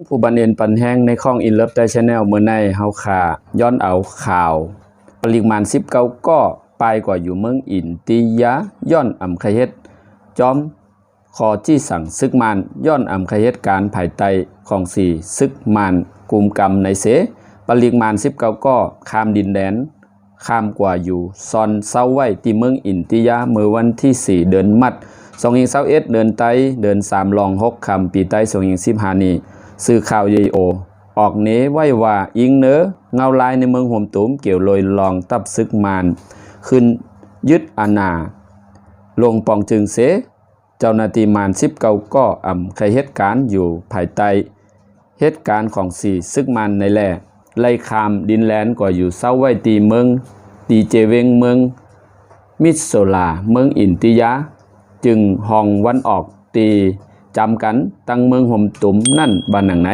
ผู้บันเอ็นปันแห้งในข้องอินเลิฟได้ชาแนลเมื่อในเฮาขาย้อนเอาข่าวปริมาณ19ก็ปลายกว่าอยู่เมืองอินติยะย้อนอำคเฮ็ดจอมคอจี้สั่งซึกมานย้อนอำคเฮ็ดการภายใต้ของ4ซึกมานกลุ่มกรรมในเสปริมาณ19ก็ข้ามดินแดนข้ามกว่าอยู่ซอนเศร้าไว้ที่เมืองอินติยะเมื่อวันที่4เดือนมัด2021เดือนไตเดือน3รอง6คำปีไต2015นี้สื่อข่าวยีโอออกเนไว้ว่าอิงเนอเงาลายในเมืองโฮมตุ้มเกี่ยวลอยลองตับซึกมานขึ้นยึดอาณาลงปองจึงเสเจ้าหน้าที่มาน19ก็อำใครเหตุการณ์อยู่ภายใต้เหตุการณ์ของ4ซึกมานในแลไล่คามดินแลนก็อยู่เศร้าไว้ตีเมืองตีเจเวงเมืองมิโซลาเมืองอินติยะจึงห้องวันออกตีจำกันตั้งเมืองห่มตุ้มนั่นบ้านหนังไหน